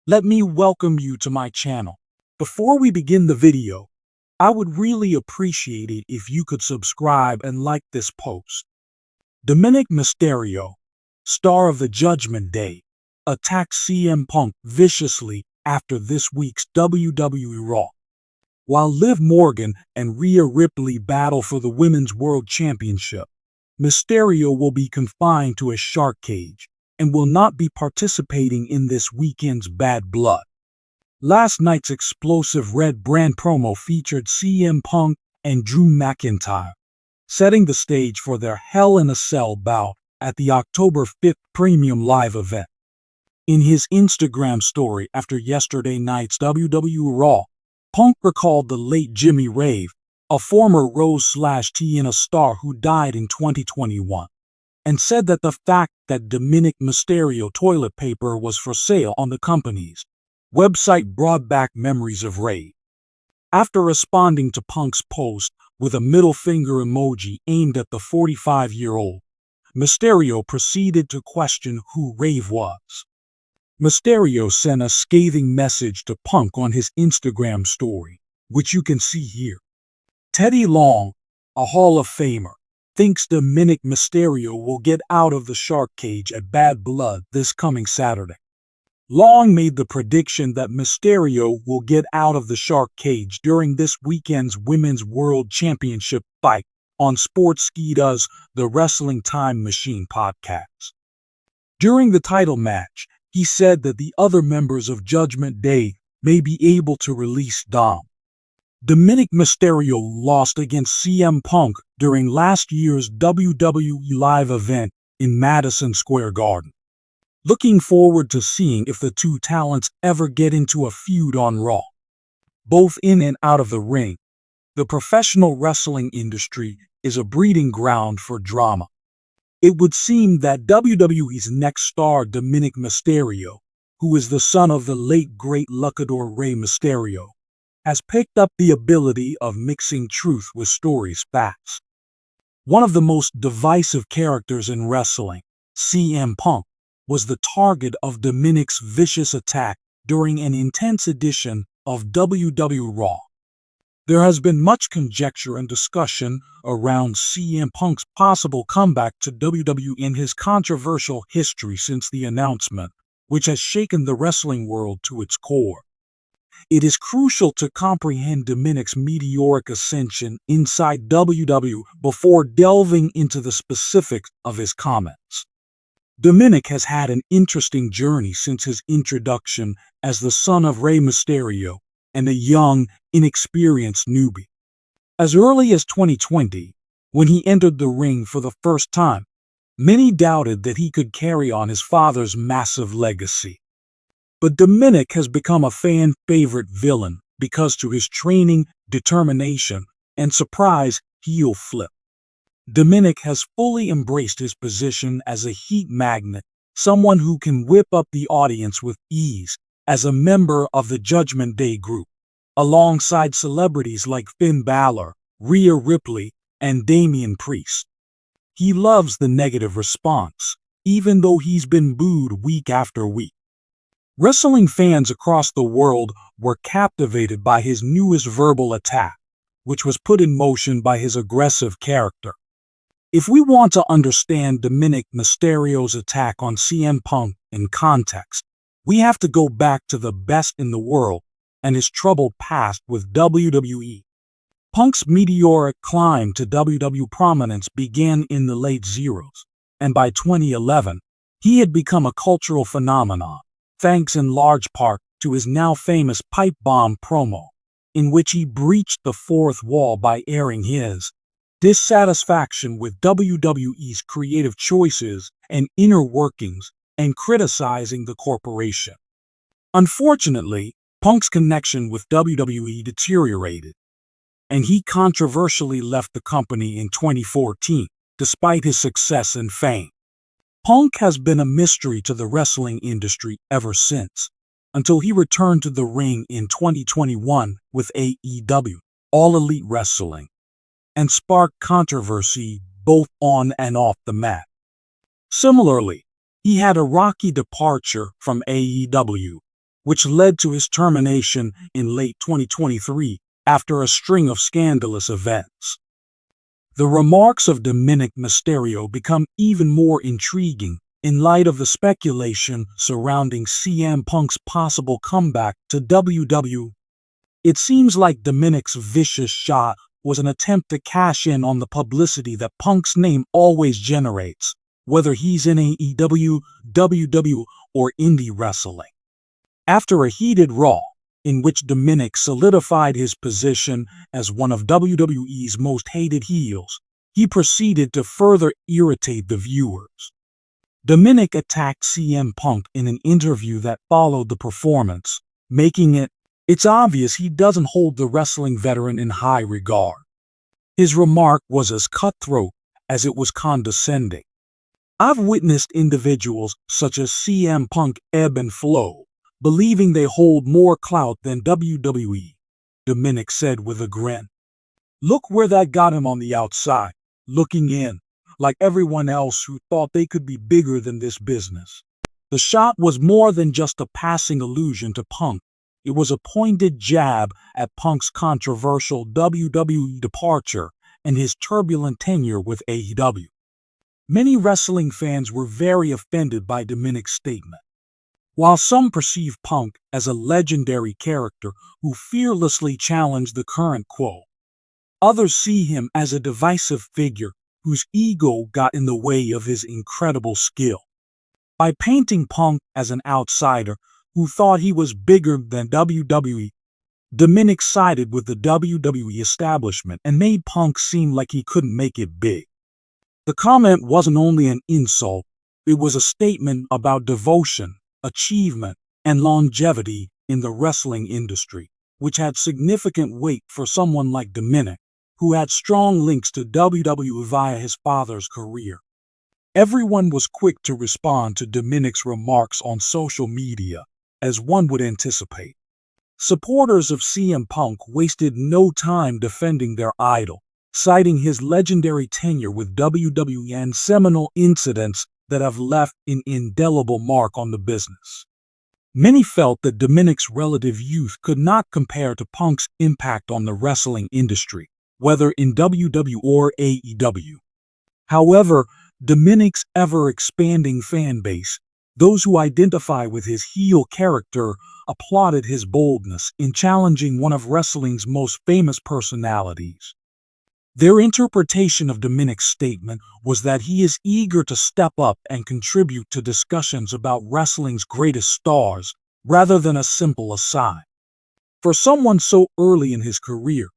Let me welcome you to my channel. Before we begin the video, I would really appreciate it if you could subscribe and like this post. Dominik Mysterio, star of the Judgment Day, attacked CM Punk viciously after this week's WWE Raw. While Liv Morgan and Rhea Ripley battle for the Women's World Championship, Mysterio will be confined to a shark cage and will not be participating in this weekend's Bad Blood. Last night's explosive red brand promo featured CM Punk and Drew McIntyre, setting the stage for their Hell in a Cell bout at the October 5th Premium Live event. In his Instagram story after yesterday night's WWE Raw, Punk recalled the late Jimmy Rave, a former Rose/TNA star who died in 2021, and said that the fact that Dominik Mysterio toilet paper was for sale on the company's website brought back memories of Rave. After responding to Punk's post with a middle finger emoji aimed at the 45-year-old, Mysterio proceeded to question who Rave was. Mysterio sent a scathing message to Punk on his Instagram story, which you can see here. Teddy Long, a Hall of Famer, thinks Dominik Mysterio will get out of the shark cage at Bad Blood this coming Saturday. Long made the prediction that Mysterio will get out of the shark cage during this weekend's Women's World Championship fight on Sportskeeda's The Wrestling Time Machine podcast. During the title match, he said that the other members of Judgment Day may be able to release Dom. Dominik Mysterio lost against CM Punk during last year's WWE Live event in Madison Square Garden. Looking forward to seeing if the two talents ever get into a feud on Raw. Both in and out of the ring, the professional wrestling industry is a breeding ground for drama. It would seem that WWE's next star, Dominik Mysterio, who is the son of the late great Luchador Rey Mysterio, has picked up the ability of mixing truth with stories fast. One of the most divisive characters in wrestling, CM Punk, was the target of Dominik's vicious attack during an intense edition of WWE Raw. There has been much conjecture and discussion around CM Punk's possible comeback to WWE and his controversial history since the announcement, which has shaken the wrestling world to its core. It is crucial to comprehend Dominik's meteoric ascension inside WWE before delving into the specifics of his comments. Dominik has had an interesting journey since his introduction as the son of Rey Mysterio and a young, inexperienced newbie. As early as 2020, when he entered the ring for the first time, many doubted that he could carry on his father's massive legacy. But Dominik has become a fan-favorite villain because to his training, determination, and surprise heel flip. Dominik has fully embraced his position as a heat magnet, someone who can whip up the audience with ease as a member of the Judgment Day group, alongside celebrities like Finn Balor, Rhea Ripley, and Damian Priest. He loves the negative response, even though he's been booed week after week. Wrestling fans across the world were captivated by his newest verbal attack, which was put in motion by his aggressive character. If we want to understand Dominik Mysterio's attack on CM Punk in context, we have to go back to the best in the world and his troubled past with WWE. Punk's meteoric climb to WWE prominence began in the late zeros, and by 2011, he had become a cultural phenomenon, thanks in large part to his now famous pipe bomb promo, in which he breached the fourth wall by airing his dissatisfaction with WWE's creative choices and inner workings and criticizing the corporation. Unfortunately, Punk's connection with WWE deteriorated, and he controversially left the company in 2014, despite his success and fame. Punk has been a mystery to the wrestling industry ever since, until he returned to the ring in 2021 with AEW, All Elite Wrestling, and sparked controversy both on and off the mat. Similarly, he had a rocky departure from AEW, which led to his termination in late 2023 after a string of scandalous events. The remarks of Dominik Mysterio become even more intriguing in light of the speculation surrounding CM Punk's possible comeback to WWE. It seems like Dominik's vicious shot was an attempt to cash in on the publicity that Punk's name always generates, whether he's in AEW, WWE, or indie wrestling. After a heated Raw, in which Dominik solidified his position as one of WWE's most hated heels, he proceeded to further irritate the viewers. Dominik attacked CM Punk in an interview that followed the performance, making it's obvious he doesn't hold the wrestling veteran in high regard. His remark was as cutthroat as it was condescending. I've witnessed individuals such as CM Punk ebb and flow, believing they hold more clout than WWE, Dominik said with a grin. Look where that got him on the outside, looking in, like everyone else who thought they could be bigger than this business. The shot was more than just a passing allusion to Punk. It was a pointed jab at Punk's controversial WWE departure and his turbulent tenure with AEW. Many wrestling fans were very offended by Dominik's statement. While some perceive Punk as a legendary character who fearlessly challenged the current quo, others see him as a divisive figure whose ego got in the way of his incredible skill. By painting Punk as an outsider who thought he was bigger than WWE, Dominik sided with the WWE establishment and made Punk seem like he couldn't make it big. The comment wasn't only an insult, it was a statement about devotion, achievement, and longevity in the wrestling industry, which had significant weight for someone like Dominik, who had strong links to WWE via his father's career. Everyone was quick to respond to Dominik's remarks on social media, as one would anticipate. Supporters of CM Punk wasted no time defending their idol, citing his legendary tenure with WWE and seminal incidents that have left an indelible mark on the business. Many felt that Dominik's relative youth could not compare to Punk's impact on the wrestling industry, whether in WWE or AEW. However, Dominik's ever-expanding fan base, those who identify with his heel character, applauded his boldness in challenging one of wrestling's most famous personalities. Their interpretation of Dominik's statement was that he is eager to step up and contribute to discussions about wrestling's greatest stars, rather than a simple aside. For someone so early in his career,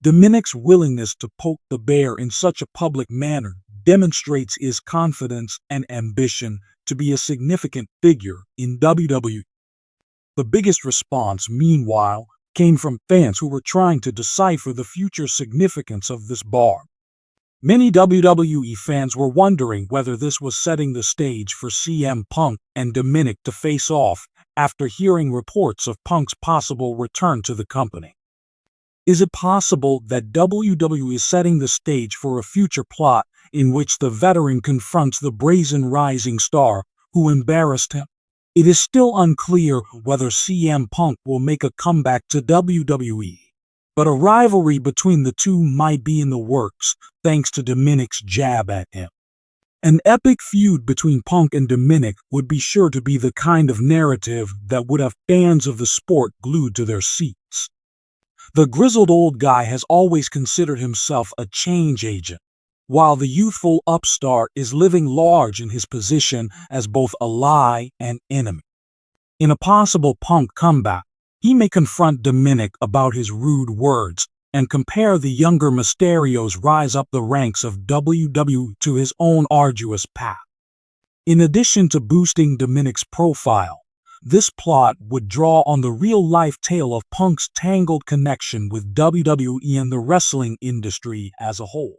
Dominik's willingness to poke the bear in such a public manner demonstrates his confidence and ambition to be a significant figure in WWE. The biggest response, meanwhile, came from fans who were trying to decipher the future significance of this bar. Many WWE fans were wondering whether this was setting the stage for CM Punk and Dominik to face off after hearing reports of Punk's possible return to the company. Is it possible that WWE is setting the stage for a future plot in which the veteran confronts the brazen rising star who embarrassed him? It is still unclear whether CM Punk will make a comeback to WWE, but a rivalry between the two might be in the works thanks to Dominik's jab at him. An epic feud between Punk and Dominik would be sure to be the kind of narrative that would have fans of the sport glued to their seats. The grizzled old guy has always considered himself a change agent, while the youthful upstart is living large in his position as both ally and enemy. In a possible Punk comeback, he may confront Dominik about his rude words and compare the younger Mysterio's rise up the ranks of WWE to his own arduous path. In addition to boosting Dominik's profile, this plot would draw on the real-life tale of Punk's tangled connection with WWE and the wrestling industry as a whole.